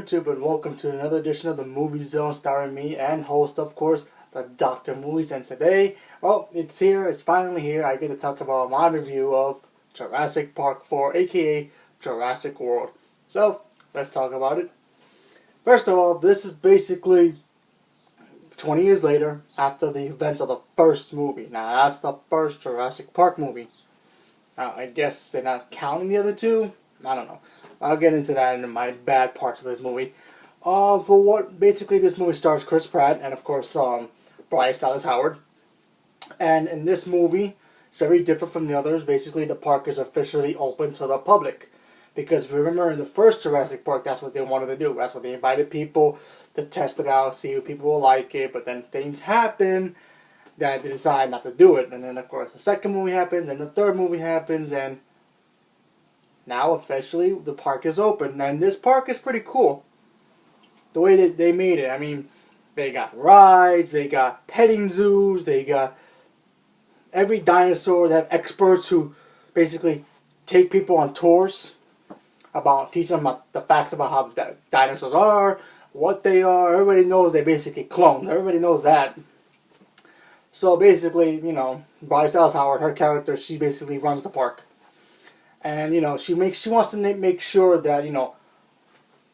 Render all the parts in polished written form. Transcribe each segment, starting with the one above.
YouTube, and welcome to another edition of the Movie Zone starring me and host, of course, the Dr. Movies. And today, well, it's here, it's finally here. I get to talk about my review of Jurassic Park 4, aka Jurassic World. So, let's talk about it. First of all, this is basically 20 years later after the events of the first movie. Now, that's the first Jurassic Park movie. Now, I guess they're not counting the other two. I don't know. I'll get into that in my bad parts of this movie. For what basically this movie stars Chris Pratt and of course Bryce Dallas Howard. And in this movie, it's very different from the others. Basically, the park is officially open to the public. Because if you remember in the first Jurassic Park, that's what they wanted to do. That's what they invited people to test it out, see if people will like it. But then things happen that they decide not to do it. And then of course the second movie happens, and the third movie happens, and now officially the park is open. And this park is pretty cool. The way that they made it. I mean, they got rides, they got petting zoos, they got every dinosaur. They have experts who basically take people on tours about teaching them about the facts about how dinosaurs are, what they are. Everybody knows they basically clones. Everybody knows that. So basically, you know, Bryce Dallas Howard, her character, she basically runs the park. And, you know, she wants to make sure that, you know,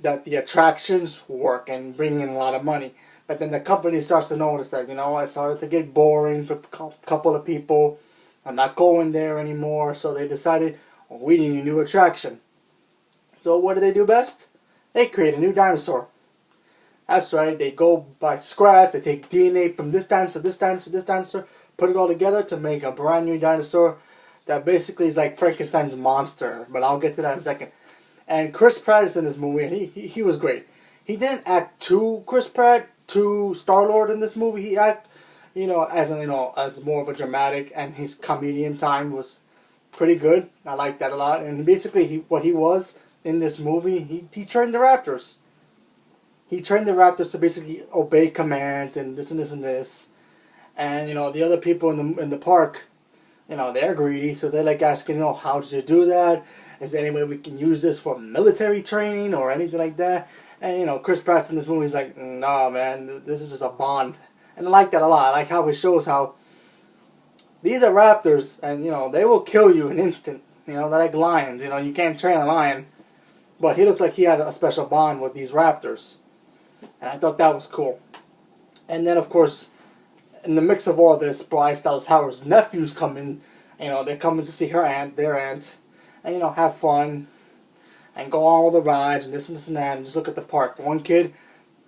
that the attractions work and bring in a lot of money. But then the company starts to notice that, you know, it started to get boring for a couple of people. I'm not going there anymore. So they decided, well, we need a new attraction. So what do they do best? They create a new dinosaur. That's right, they go by scratch, they take DNA from this dinosaur, this dinosaur, this dinosaur, put it all together to make a brand new dinosaur that basically is like Frankenstein's monster, but I'll get to that in a second. And Chris Pratt is in this movie, and he was great. He didn't act too Chris Pratt, too Star-Lord in this movie. He acted, you know, as more of a dramatic, and his comedian time was pretty good. I like that a lot. And basically, what he was in this movie, he trained the raptors. He trained the raptors to basically obey commands and this and this and this. And, you know, the other people in the park, you know, they're greedy, so they're like asking, you know, how did you do that? Is there any way we can use this for military training or anything like that? And, you know, Chris Pratt's in this movie, he's like, nah, man, this is just a bond. And I like that a lot. I like how it shows how these are raptors, and, you know, they will kill you in an instant. You know, they're like lions. You know, you can't train a lion. But he looks like he had a special bond with these raptors. And I thought that was cool. And then, of course, in the mix of all this, Bryce Dallas Howard's nephews come in. You know, they're coming to see their aunt, and, you know, have fun, and go on all the rides, and this and that, and just look at the park. One kid,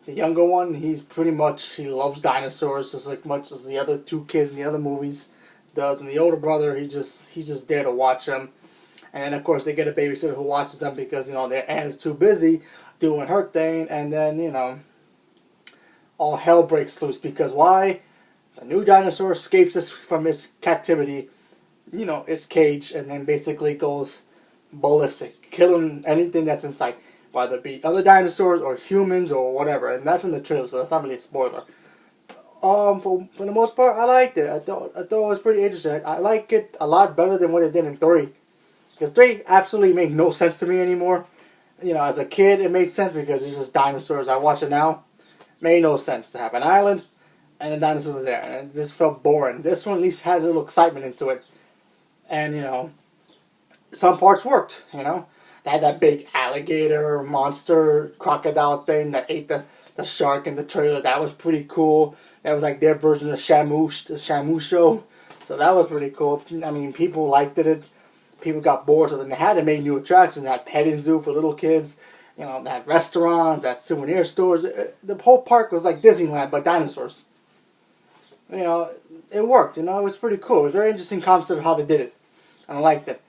the younger one, he loves dinosaurs just as much as the other two kids in the other movies does. And the older brother, he's just there to watch them. And then, of course, they get a babysitter who watches them because, you know, their aunt is too busy doing her thing. And then, you know, all hell breaks loose. Because why? The new dinosaur escapes from its captivity, you know, its cage, and then basically goes ballistic, killing anything that's in sight. Whether it be other dinosaurs or humans or whatever. And that's in the trailer, so that's not really a spoiler. For the most part, I liked it. I thought it was pretty interesting. I like it a lot better than what it did in 3. Because 3 absolutely made no sense to me anymore. You know, as a kid, it made sense because it's just dinosaurs. I watch it now. Made no sense to have an island and the dinosaurs are there. And it just felt boring. This one at least had a little excitement into it. And, you know, some parts worked, you know. They had that big alligator, monster, crocodile thing that ate the shark in the trailer. That was pretty cool. That was like their version of Shamu, the Shamu show. So that was pretty cool. I mean, people liked it. People got bored, so then they had to make new attractions. They had petting zoo for little kids. You know, they had restaurants, they had souvenir stores. The whole park was like Disneyland, but dinosaurs. You know, it worked. You know, it was pretty cool. It was a very interesting concept of how they did it. And I liked it.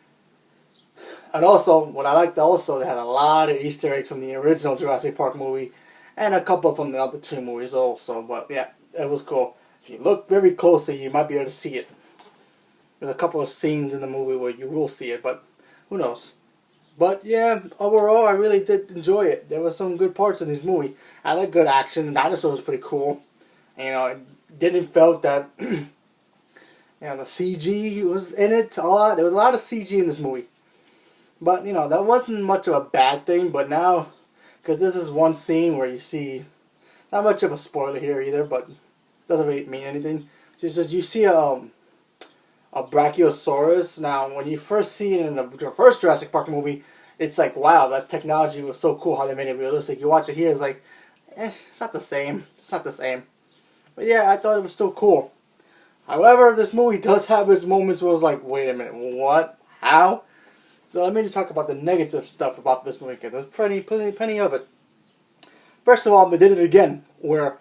And also, what I liked also, they had a lot of Easter eggs from the original Jurassic Park movie. And a couple from the other 2 movies also. But yeah, it was cool. If you look very closely, you might be able to see it. There's a couple of scenes in the movie where you will see it, but who knows. But yeah, overall, I really did enjoy it. There were some good parts in this movie. I like good action. The dinosaur was pretty cool. You know, it didn't felt that, you know, the CG was in it a lot. There was a lot of CG in this movie. But, you know, that wasn't much of a bad thing. But now, because this is one scene where you see, not much of a spoiler here either, but doesn't really mean anything. Just as you see a Brachiosaurus. Now, when you first see it in the first Jurassic Park movie, it's like, wow, that technology was so cool how they made it realistic. You watch it here, it's like, it's not the same. It's not the same. But yeah, I thought it was still cool. However, this movie does have its moments where I was like, wait a minute, what? How? So let me just talk about the negative stuff about this movie, because there's plenty of it. First of all, they did it again, where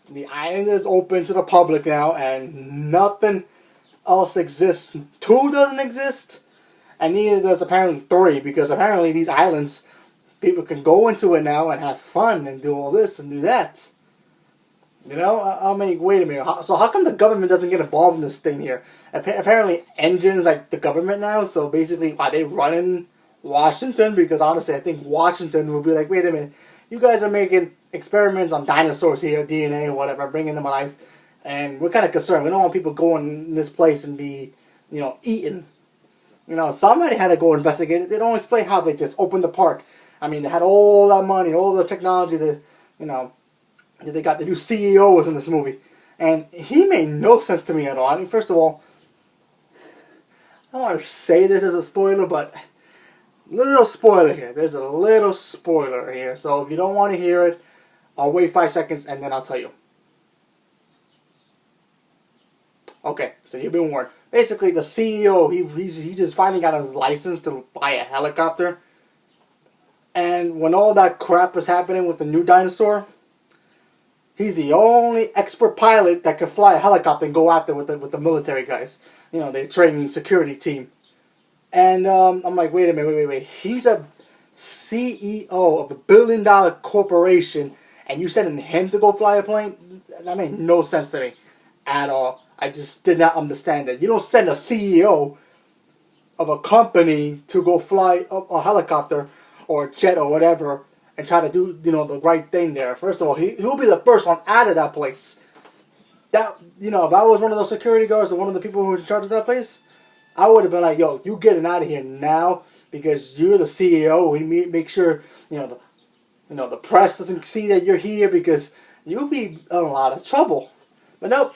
the island is open to the public now, and nothing else exists. 2 doesn't exist, and neither does apparently 3, because apparently these islands, people can go into it now and have fun and do all this and do that. You know, I mean, wait a minute. So how come the government doesn't get involved in this thing here? Apparently, Engine's like the government now. So basically, are they running Washington? Because honestly, I think Washington will be like, wait a minute, you guys are making experiments on dinosaurs here, DNA or whatever, bringing them alive, and we're kind of concerned. We don't want people going in this place and be, you know, eaten. You know, somebody had to go investigate it. They don't explain how they just opened the park. I mean, they had all that money, all the technology, they got. The new CEO was in this movie, and he made no sense to me at all. I mean, first of all, I don't want to say this as a spoiler, but little spoiler here. There's a little spoiler here. So if you don't want to hear it, I'll wait 5 seconds and then I'll tell you. Okay, so you've been warned. Basically, the CEO, he just finally got his license to buy a helicopter. And when all that crap was happening with the new dinosaur, he's the only expert pilot that can fly a helicopter and go after with the military guys. You know, their training security team. And I'm like, wait a minute, wait. He's a CEO of a billion-dollar corporation, and you sending him to go fly a plane? That made no sense to me at all. I just did not understand that. You don't send a CEO of a company to go fly a helicopter or a jet or whatever and try to do, you know, the right thing there. First of all, he'll be the first one out of that place. That, you know, if I was one of those security guards or one of the people who were in charge of that place, I would have been like, yo, you getting out of here now because you're the CEO. We make sure, the press doesn't see that you're here because you'll be in a lot of trouble. But nope.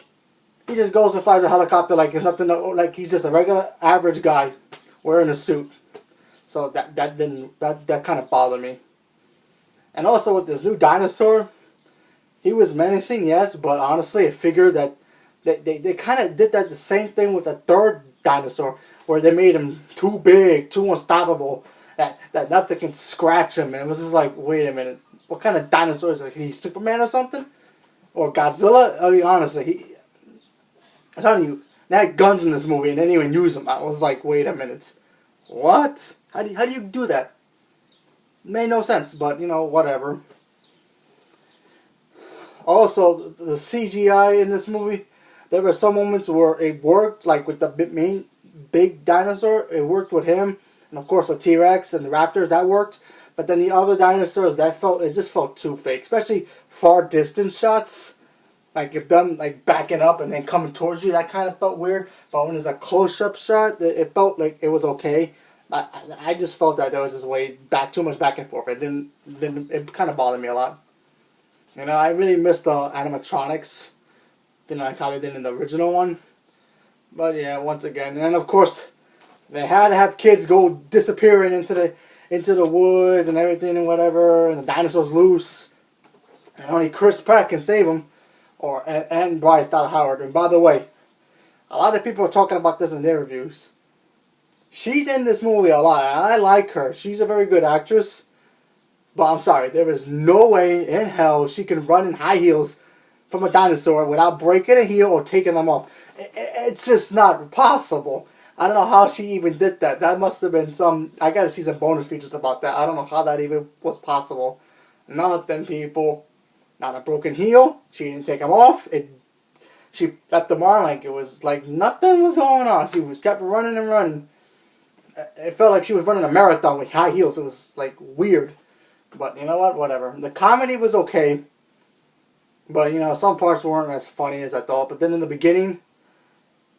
He just goes and flies a helicopter like it's nothing, like he's just a regular average guy wearing a suit. So that kind of bothered me. And also with this new dinosaur, he was menacing, yes, but honestly, I figured that they kind of did the same thing with the third dinosaur, where they made him too big, too unstoppable, that nothing can scratch him. And it was just like, wait a minute, what kind of dinosaur is he? He's Superman or something? Or Godzilla? I mean, honestly, I'm telling you, they had guns in this movie and they didn't even use them. I was like, wait a minute, what? How do you do that? Made no sense, but you know, whatever. Also, the CGI in this movie, there were some moments where it worked, like with the main big dinosaur, it worked with him, and of course the T-Rex and the Raptors, that worked. But then the other dinosaurs, it just felt too fake, especially far distance shots, like if them like backing up and then coming towards you, that kind of felt weird. But when there's a close-up shot, it felt like it was okay. I just felt that there was this way too much back and forth. It kind of bothered me a lot. You know, I really missed the animatronics. Didn't like how they did in the original one. But yeah, once again, and then of course they had to have kids go disappearing into the woods and everything and whatever, and the dinosaurs loose, and only Chris Pratt can save them, and Bryce Dallas Howard. And by the way, a lot of people are talking about this in their reviews. She's in this movie a lot, and I like her. She's a very good actress. But I'm sorry, there is no way in hell she can run in high heels from a dinosaur without breaking a heel or taking them off. It's just not possible. I don't know how she even did that. That must have been I gotta see some bonus features about that. I don't know how that even was possible. Nothing, people. Not a broken heel. She didn't take them off. She left them on like it was like nothing was going on. She kept running and running. It felt like she was running a marathon with high heels. It was like weird. But you know what? Whatever. The comedy was okay. But, you know, some parts weren't as funny as I thought. But then in the beginning,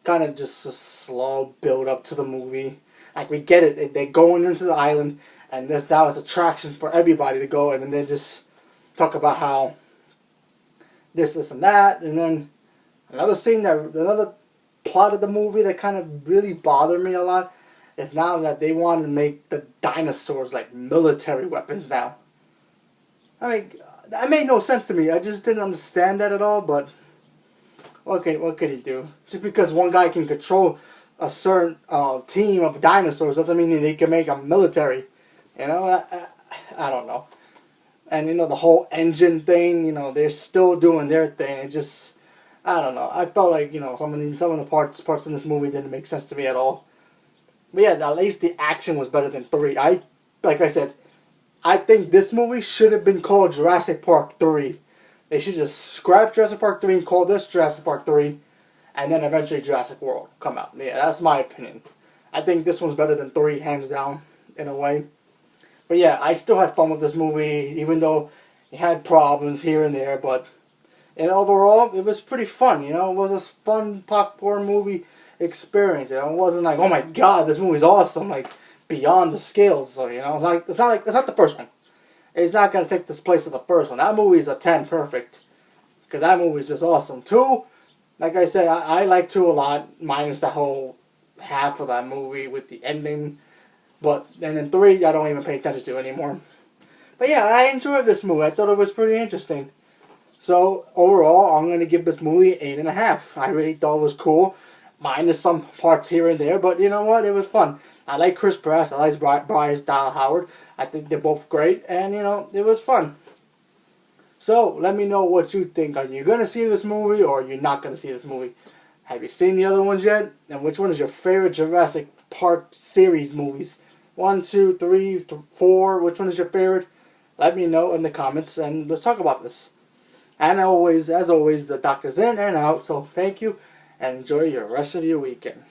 kind of just a slow build up to the movie. Like, we get it. They're going into the island. and this now is attraction for everybody to go, and then they just talk about how this, and that, and then another plot of the movie that kind of really bothered me a lot is now that they want to make the dinosaurs like military weapons now. I mean, that made no sense to me. I just didn't understand that at all, but what can you do? Just because one guy can control a certain team of dinosaurs doesn't mean they can make a military. You know, I don't know. And, you know, the whole engine thing, you know, they're still doing their thing. It just, I don't know. I felt like, you know, some of the parts in this movie didn't make sense to me at all. But yeah, at least the action was better than 3. Like I said, I think this movie should have been called Jurassic Park 3. They should just scrap Jurassic Park 3 and call this Jurassic Park 3, and then eventually Jurassic World come out. Yeah, that's my opinion. I think this one's better than 3, hands down, in a way. But yeah, I still had fun with this movie, even though it had problems here and there. But overall, it was pretty fun. You know, it was a fun popcorn movie experience. You know, it wasn't like, oh my god, this movie's awesome, like beyond the scales. So, you know, it's not the first one. It's not gonna take this place of the first one. That movie is a 10 perfect, because that movie is just awesome. 2, like I said, I like 2 a lot, minus that whole half of that movie with the ending. And then 3, I don't even pay attention to anymore. But yeah, I enjoyed this movie. I thought it was pretty interesting. So overall, I'm gonna give this movie 8.5. I really thought it was cool, minus some parts here and there. But you know what? It was fun. I like Chris Pratt. I like Bryce Dallas Howard. I think they're both great, and you know, it was fun. So let me know what you think. Are you gonna see this movie, or are you not gonna see this movie? Have you seen the other ones yet? And which one is your favorite Jurassic Park series movies? 1, 2, 3, 4. Which one is your favorite? Let me know in the comments, and let's talk about this. And as always, the doctor's in and out. So thank you, and enjoy your rest of your weekend.